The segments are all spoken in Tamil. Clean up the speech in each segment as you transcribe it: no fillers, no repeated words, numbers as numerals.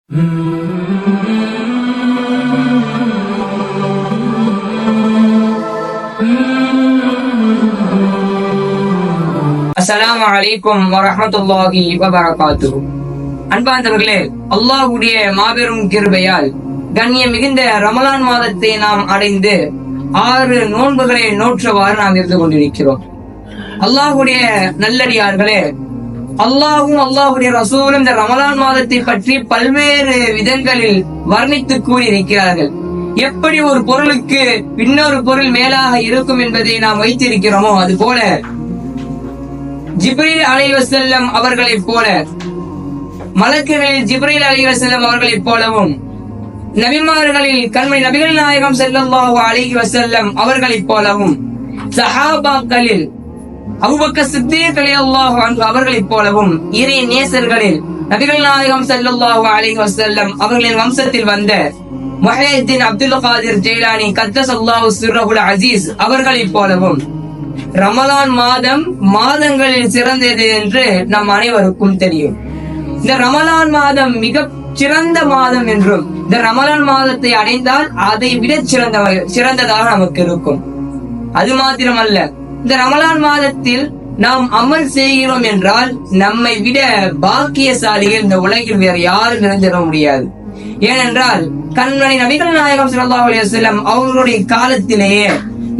அஸ்ஸலாமு அலைக்கும் வரஹ்மத்துல்லாஹி வபரகாத்துஹு. அன்பார்ந்தவர்களே, அல்லாஹ்வுடைய மாபெரும் கிருபையால் கண்ணியம் மிகுந்த ரமலான் மாதத்தை நாம் அடைந்து 6 நோன்புகளை நோற்றவாறு நாம் இருந்து கொண்டிருக்கிறோம். அல்லாஹ்வுடைய நல்லடியார்களே, அல்லாஹும் அல்லாஹ்வுடைய ரசூலும் இந்த ரமலான் மாதத்தை பற்றி பல்வேறு விதங்களில் வர்ணித்து கூறியிருக்கிறார்கள். எப்படி ஒரு பொருளுக்கு இன்னொரு பொருள் மேலாக இருக்கும் என்பதை நாம் வைத்திருக்கிறோமோ அது போல ஜிப்ரீல் அலைஹிஸ்ஸலாம் அவர்களைப் போல, மலக்குகளில் ஜிப்ரீல் அலைஹிஸ்ஸலாம் அவர்களைப் போலவும், நபிமார்களில் கண்மணி நபிகள் நாயகம் ஸல்லல்லாஹு அலைஹி வஸல்லம் அவர்களைப் போலவும், சஹாபாக்களில் அபூபக்கர் சித்தீக் ரலியல்லாஹு அன்ஹு அவர்களைப் போலவும், இறை நேசர்களில் நபிகள் நாயகம் ஸல்லல்லாஹு அலைஹி வஸல்லம் அவர்களின் வம்சத்தில் வந்த முஹையீன் அப்துல் காதிர் ஜெயிலானி கத்தஸல்லாஹு சிர்ரஹுல் அஸீஸ் அவர்களைப் போலவும் ரமலான் மாதம் மாதங்களில் சிறந்தது என்று நம் அனைவருக்கும் தெரியும். இந்த ரமலான் மாதம் மிக சிறந்த மாதம் என்றும், இந்த ரமலான் மாதத்தை அடைந்தால் அதை விட சிறந்ததாக நமக்கு இருக்கும். அது மாத்திரமல்ல, இந்த ரமலான் மாதத்தில் நாம் அமல் செய்கிறோம் என்றால் நம்மை விட பாக்கியசாலிகள் இந்த உலகில் வேறு யாரும் நிறைந்திட முடியாது. ஏனென்றால் கண்மணி நபிகள் நாயகம் ஸல்லல்லாஹு அலைஹி வஸல்லம் அவர்களுடைய காலத்திலேயே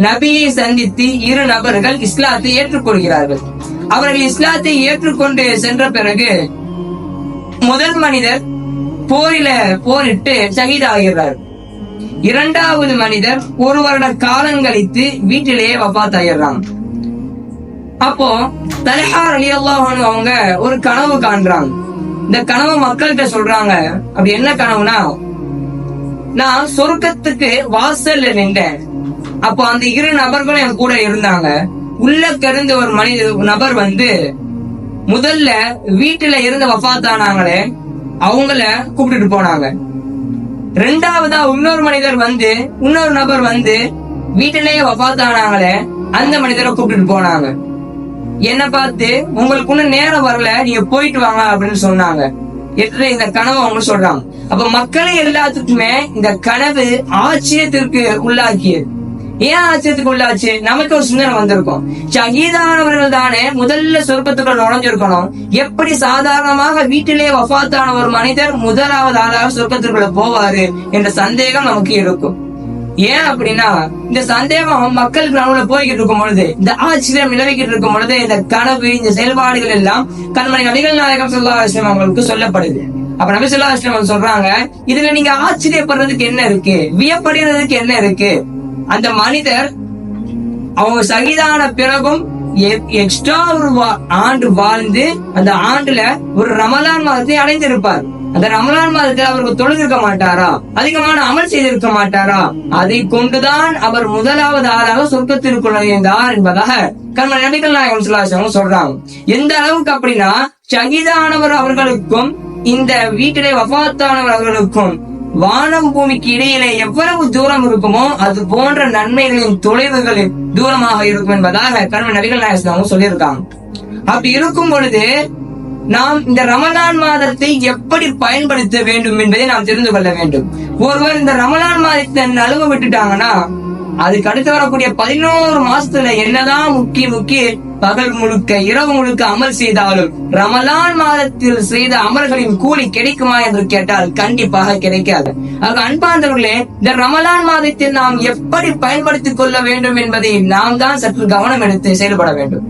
நபியை சந்தித்து 2 நபர்கள் இஸ்லாத்தை ஏற்றுக்கொள்கிறார்கள். அவர்கள் இஸ்லாத்தை ஏற்றுக்கொண்டு சென்ற பிறகு முதல் மனிதர் போரிட்டு ஷஹீதாகிறார். 2வது மனிதர் 1 வருட காலம் கழித்து வீட்டிலேயே வஃபாத் ஆகிறாங்க. அப்போ தல்ஹா ரலியல்லாஹு அன்ஹு அவங்க ஒரு கனவு காண்றாங்க. இந்த கனவு மக்கள்கிட்ட சொல்றாங்க. அப்படி என்ன கனவுனா, நான் சொர்க்கத்துக்கு வாசல்ல நின்றேன். அப்போ அந்த 2 நபர்களும் என் கூட இருந்தாங்க. உள்ள கருந்து ஒரு நபர் வந்து முதல்ல வீட்டுல இருந்து வஃபாத்தானாங்களே அவங்கள கூப்பிட்டுட்டு போனாங்க. 2வதா இன்னொரு நபர் வந்து வீட்டிலேயே வஃபாத்தானாங்களே அந்த மனிதரை கூப்பிட்டுட்டு போனாங்க. என்ன பார்த்து, உங்களுக்கு இன்னும் நேரம் வரல, நீங்க போயிட்டு வாங்க அப்படின்னு சொன்னாங்க என்று இந்த கனவு அவங்க சொல்றாங்க. அப்ப மக்களே எல்லாத்துக்குமே இந்த கனவு ஆச்சரியத்திற்கு உள்ளாக்கியது. ஏன் ஆச்சரியத்துக்கு உள்ளாச்சு? நமக்கு ஒரு சிந்தனை வந்திருக்கும், ஷஹீதானவர்கள் தானே முதல்ல சொர்க்கத்துக்குள்ள நுழைஞ்சிருக்கணும். எப்படி சாதாரணமாக வீட்டிலே வஃபாத்தான ஒரு மனிதர் முதலாவது ஆளாக சொர்க்கத்துக்குள்ள போவாரு என்ற சந்தேகம் நமக்கு இருக்கும். ஏன் அப்படின்னா, இந்த சந்தேகம் மக்களுக்கு நடுவுல போய்கிட்டு இருக்கும் பொழுது, இந்த ஆச்சரியம் நிலவிக்கிட்டு இருக்கும் பொழுது, இந்த கனவு, இந்த செயல்பாடுகள் எல்லாம் கண்மணி நபிகள் நாயகம் ஸல்லல்லாஹு அலைஹி வஸல்லம் அவங்களுக்கு சொல்லப்படுது. அப்ப நபி ஸல்லல்லாஹு அலைஹி வஸல்லம் சொல்றாங்க, இதுல நீங்க ஆச்சரியப்படுறதுக்கு என்ன இருக்கு, வியப்படுறதுக்கு என்ன இருக்கு? அந்த மனிதர் அவங்க ஷஹீதான பிறகும் எக்ஸ்ட்ரா ஒரு ஆண்டு வாழ்ந்து அந்த ஆண்டுல ஒரு ரமலான் மாதத்தை அடைந்திருப்பார். அந்த ரமலான் மாதத்தில் அவருக்கு தொழுதிருக்க மாட்டாரா, அதிகமான அமல் செய்திருக்க மாட்டாரா? அதை கொண்டுதான் அவர் முதலாவது ஆளாக சொர்க்கத்திற்குள் நுழைந்தார் என்பதாக கண்மணி நபிகள் நாயகம் ஸல்லல்லாஹு அலைஹி வஸல்லம் சொல்றாங்க. எந்த அளவுக்கு அப்படின்னா, ஷஹீதானவர் அவர்களுக்கும் இந்த வீட்டிலே வஃபாத்தானவர் அவர்களுக்கும் வானம் பூமிக்கு இடையிலே எவ்வளவு தூரம் இருக்குமோ அது போன்ற நன்மைகளின் தொலைவுகள் தூரமாக இருக்கும் என்பதாக கண்மணி நபிகள் நாயகம் சொல்லியிருக்காங்க. அப்படி இருக்கும் பொழுது நாம் இந்த ரமலான் மாதத்தை எப்படி பயன்படுத்த வேண்டும் என்பதை நாம் தெரிந்து கொள்ள வேண்டும். ஒருவர் இந்த ரமலான் மாதத்தை நழுவ விட்டுட்டாங்கன்னா, அதுக்கு அடுத்து வரக்கூடிய 11 மாசத்துல என்னதான் முக்கிய பகல் முழுக்க இரவு முழுக்க அமல் செய்தாலும் ரமலான் மாதத்தில் செய்த அமல்களின் கூலி கிடைக்குமா என்று கேட்டால் கண்டிப்பாக கிடைக்காது. ஆக அன்பார்ந்தவர்களே, இந்த ரமலான் மாதத்தில் நாம் எப்படி பயன்படுத்திக் கொள்ள வேண்டும் என்பதை நாம் தான் சற்று கவனம் எடுத்து செயல்பட வேண்டும்.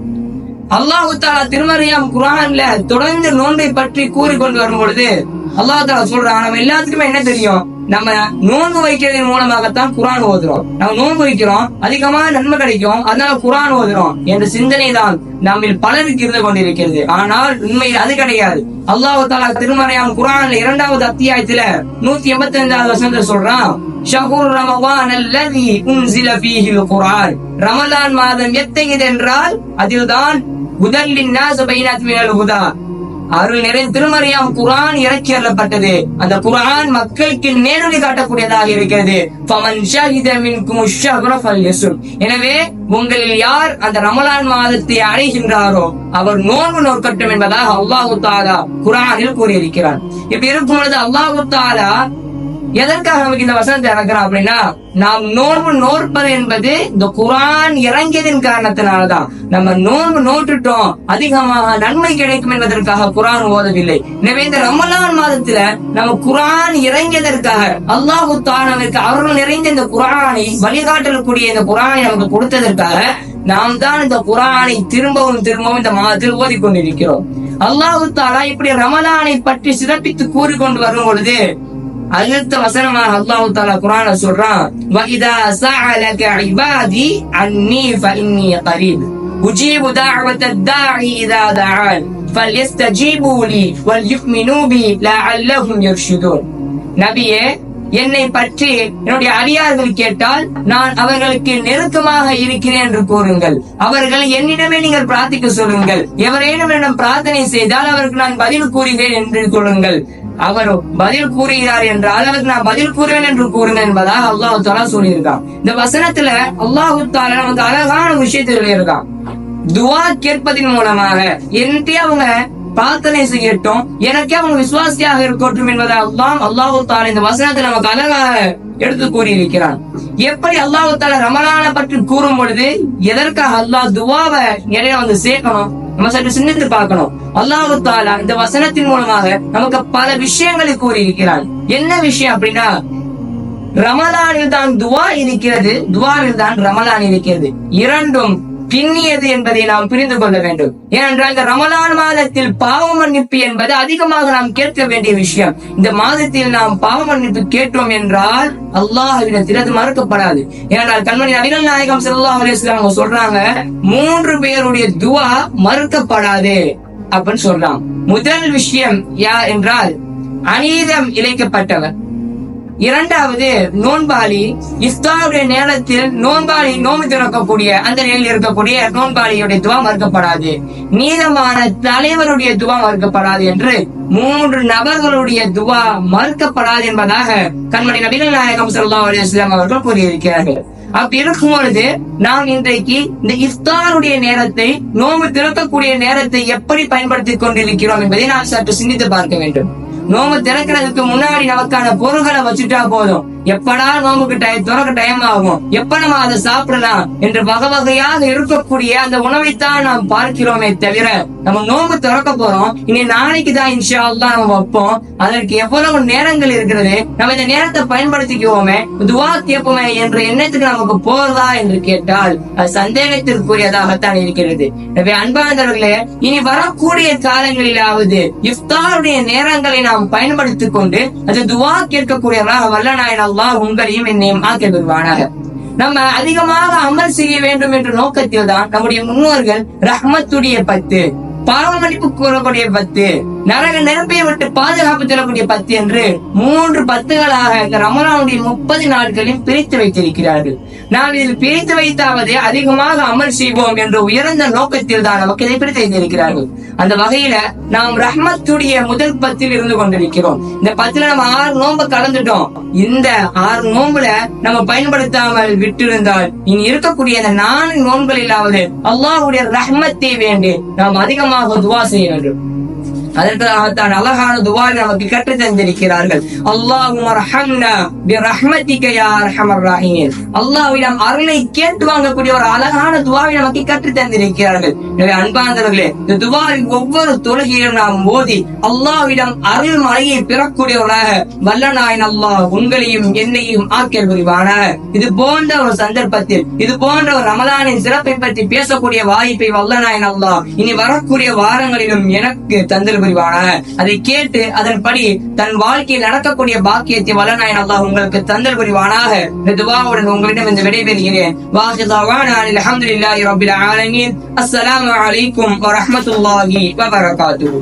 அல்லாஹ் தஆலா திருமறையாம் குர்ஆன்ல தொடர்ந்து நோன்பை பற்றி கூறிக்கொண்டு வரும் பொழுது அல்லாஹ் தஆலா சொல்றான், நம்ம எல்லாத்துக்குமே என்ன தெரியும், நம்ம நோன்பு வைக்கிறதன் மூலமாகத்தான் குர்ஆன் ஓதுறோம். நம்ம நோன்பு வைக்கிறோம், அதிகமான நன்மை கிடைக்கும், அதனால குர்ஆன் ஓதுறோம் என்ற சிந்தனை தான் நம்மில் பலருக்கு இருந்து கொண்டிருக்கிறது. ஆனால் உண்மையில் அது கிடையாது. அல்லாஹ் தஆலா திருமறையாம் குர்ஆன்ல 2வது அத்தியாயத்துல 185வது வசனத்துல சொல்றான், ஷஹ்ரு ரமலான் அல்லதி உன்ஸில ஃபீஹில் குர்ஆன். ரமலான் மாதம் எத்தகையது என்றால் அதில்தான் ஹுதல் லின்னாஸ் பைனாத் மினல் ஹுதா, அருள் நிறைந்த திருமறையாம் குர்ஆன் இறக்கி அருளப்பட்டது. அந்த குர்ஆன் மக்களுக்கு நேரடி காட்டக்கூடியதாக இருக்கிறது. ஃபமன் ஷஹித மின்கும் அஷ்-ஷஹ்ர ஃபல்யஸும். எனவே உங்களில் யார் அந்த ரமலான் மாதத்தை அடைகின்றாரோ அவர் நோன்பு நோக்கட்டும் என்பதாக அல்லாஹ் தஆலா குர்ஆனில் கூறியிருக்கிறார். இப்படி இருக்கும் பொழுது அல்லாஹ் தஆலா எதற்காக நமக்கு இந்த வசனத்தை இறக்குறான் அப்படின்னா, நாம் நோன்பு நோற்பது என்பது இந்த குர்ஆன் இறங்கியதின் காரணத்தினால்தான். நம்ம நோன்பு நோட்டுட்டோம், அதிகமாக நன்மை கிடைக்கும் என்பதற்காக குர்ஆன் ஓதவில்லை. எனவே இந்த ரமலான் மாதத்துல நம்ம குர்ஆன் இறங்கியதற்காக அல்லாஹ் தஆலா நமக்கு அருள் நிறைந்த இந்த குர்ஆனை வழிகாட்டக்கூடிய இந்த குர்ஆனை நமக்கு கொடுத்ததற்காக நாம் தான் இந்த குர்ஆனை திரும்பவும் இந்த மாதத்தில் ஓதிக்கொண்டிருக்கிறோம். அல்லாஹ் தஆலா இப்படி ரமலானை பற்றி சிறப்பித்து கூறிக்கொண்டு வரும் பொழுது அடுத்த வசனமாக அல்லாஹ் தஆலா குர்ஆன்ல சொல்றான், வஇதா ஸஅலக இபாதி அன்னி ஃபஇன்னி கரீப் உஜீபு தஅவத்தத் தாஇ இதா தஆன் ஃபல்யஸ்தஜீபு லி வல்யுமினு பி லஅல்லஹும் யர்ஷுதூன். நபியே, என்னை பற்றி என்னுடைய அடியார்கள் கேட்டால் நான் அவர்களுக்கு நெருக்கமாக இருக்கிறேன் என்று கூறுங்கள். அவர்கள் என்னிடமே நீங்கள் பிரார்த்திக்க சொல்லுங்கள். எவரேனும் என்னிடம் பிரார்த்தனை செய்தால் அவருக்கு நான் பதில் கூறுகிறேன் என்று கூறுங்கள். அவர் பதில் கூறுகிறார் என்றால் அவருக்கு நான் பதில் கூறுவேன் என்று கூறுங்கள் என்பதாக அல்லாஹ் தஆலா சொல்லியிருக்கான். இந்த வசனத்துல அல்லாஹ் தஆலா நமக்கு அழகான விஷயத்தை சொல்லியிருக்கான். துஆ கேட்பதின் மூலமாக என்னையே அவங்க பிரார்த்தனை செய்யட்டும், எனக்கே அவங்க விசுவாசியாக இருக்கட்டும் என்பதை அல்லாஹ் தஆலா இந்த வசனத்தை நமக்கு அழகாக எடுத்து கூறியிருக்கிறான். எப்படி அல்லாஹ் தஆலா ரமலானை பற்றி கூறும் பொழுது எதற்காக அல்லாஹ் துஆவை இடையில வந்து சேர்க்கணும், நம்ம சற்று சிந்தித்து பார்க்கணும். அல்லாஹ் தஆலா இந்த வசனத்தின் மூலமாக நமக்கு பல விஷயங்களை கூறியிருக்கிறான். என்ன விஷயம் அப்படின்னா, ரமலானில் தான் துஆ இருக்கிறது, துஆவில் தான் ரமலான் இருக்கிறது. இரண்டும் பின்னியது என்பதை நாம் புரிந்து கொள்ள வேண்டும். ஏனென்றால் இந்த ரமலான் மாதத்தில் பாவ மன்னிப்பு என்பது அதிகமாக நாம் கேட்க வேண்டிய விஷயம். இந்த மாதத்தில் நாம் பாவ மன்னிப்பு கேட்டோம் என்றால் அல்லாஹ்விடத்தில் அது மறுக்கப்படாது. ஏனென்றால் கண்மணி நபிகள் நாயகம் ஸல்லல்லாஹு அலைஹி வஸல்லம் அவங்க சொல்றாங்க, 3 பேருடைய துஆ மறுக்கப்படாது அப்படின்னு சொல்றாங்க. முதல் விஷயம் யார் என்றால் அநீதம் இழைக்கப்பட்டவர். இரண்டாவது நோன்பாளி. இஃப்தாருடைய நேரத்தில் நோன்பாளி நோன்பு திறக்கக்கூடிய அந்த நிலையில் இருக்கக்கூடிய நோன்பாளியுடைய துஆ மறுக்கப்படாது. நீதமான தலைவருடைய துஆ மறுக்கப்படாது என்று 3 நபர்களுடைய துஆ மறுக்கப்படாது என்பதாக கண்மணி நபிகள் நாயகம் ஸல்லல்லாஹு அலைஹி வஸல்லம் அவர்கள் கூறியிருக்கிறார்கள். அப்படி இருக்கும் பொழுது நாம் இன்றைக்கு இந்த இஃப்தாருடைய நேரத்தை, நோன்பு திறக்கக்கூடிய நேரத்தை எப்படி பயன்படுத்திக் கொண்டிருக்கிறோம் என்பதை நாம் சற்று சிந்தித்து பார்க்க வேண்டும். நோம்பு திறக்கிறதுக்கு முன்னாடி நமக்கான பொருள்களை வச்சுட்டா போதும். எப்படா நோம்புக்கு திறக்க டைம் ஆகும், எப்ப நம்ம அதை சாப்பிடலாம் என்று வகை வகையாக இருக்கக்கூடிய அந்த உணவைத்தான் நாம் பார்க்கிறோமே தவிர, நம்ம நோம்பு திறக்க போறோம், இனி நாளைக்கு தான் இன்ஷா அல்லாஹ் நம்ம வைப்போம், அதற்கு எவ்வளவு நேரங்கள் இருக்கிறது, நம்ம இந்த நேரத்தை பயன்படுத்திக்குவோமே, துஆ கேட்போமே என்ற எண்ணத்துக்கு நமக்கு போறதா என்று கேட்டால் அது சந்தேகத்திற்குரியதாகத்தான் இருக்கிறது. எனவே அன்பானவர்களே, இனி வரக்கூடிய காலங்களிலாவது இஃப்தாருடைய நேரங்களை நாம் பயன்படுத்திக் கொண்டு அது துஆ கேட்கக்கூடியவராக வல்லநாயன் அல்லாஹ் உங்களையும் என்னையும் ஆக்கி வருவானாக. நம்ம அதிகமாக அமல் செய்ய வேண்டும் என்ற நோக்கத்தில் தான் நம்முடைய முன்னோர்கள் ரஹ்மத்துடைய 10, பாவ மன்னிப்பு கூறக்கூடிய 10, நரக நெருப்பை விட்டு பாதுகாப்பு தரக்கூடிய 10 என்று 3 10களாக இந்த ரமலானுடைய 30 நாட்களையும் பிரித்து வைத்திருக்கிறார்கள். நாம் இதில் பிரித்து வைத்தாவது அதிகமாக அமல் செய்வோம் என்ற உயர்ந்த நோக்கத்தில் தான் நமக்கு இதை பிரித்து வைத்திருக்கிறார்கள். அந்த வகையில நாம் ரஹ்மத்துடைய முதல் 10 இருந்து கொண்டிருக்கிறோம். இந்த 10ல நம்ம 6 நோன்பு கலந்துட்டோம். இந்த 6 நோன்புல நம்ம பயன்படுத்தாமல் விட்டிருந்தால் இனி இருக்கக்கூடிய இந்த 4 நோன்களிலாவது அல்லாஹ்வுடைய ரஹ்மத்தை வேண்டி நாம் அதிகமாக துஆ செய்ய வேண்டும். அதற்காகத்தான் அழகான துஆவை நமக்கு கற்றுத் தந்திருக்கிறார்கள். அல்லாஹும்ம ரஹம்னா பிரஹ்மதிக யா அர்ஹமர் ரஹீமீன். அல்லாஹ்விடம் அருளை கேட்டு வாங்கக்கூடிய ஒரு அழகான துஆவை நமக்கு கற்றுத் தந்திருக்கிறார்கள். எனவே அன்பானவர்களே, இந்த துஆவை ஒவ்வொரு தொழுகையிலும் நாம் ஓதி அல்லாஹ்விடம் அருள் மழையை பெறக்கூடியவராக வல்லநாயன் அல்லாஹ் உங்களையும் என்னையும் ஆக்கல் புரிவானாக. இது போன்ற ஒரு சந்தர்ப்பத்தில், இது போன்ற ஒரு ரமலானின் சிறப்பை பற்றி பேசக்கூடிய வாய்ப்பை வல்லநாயன் அல்லாஹ் இனி வரக்கூடிய வாரங்களிலும் எனக்கு தந்திரு புரிவானாக. அதை கேட்டு அதன்படி தன் வாழ்க்கையில் நடக்கக்கூடிய பாக்கியத்தை வல்லநாயன் அல்லாஹ் உங்களுக்கு தந்தல் புரிவானாக. இந்த துஆவுடன் உங்களிடம் இந்த விடைபெறுகிறேன். வாஹிர் தஅவானா அல்ஹம்துலில்லாஹி ரப்பில் ஆலமீன். அஸ்ஸலாமு அலைக்கும் வ ரஹ்மத்துல்லாஹி வ பரகாத்துஹு.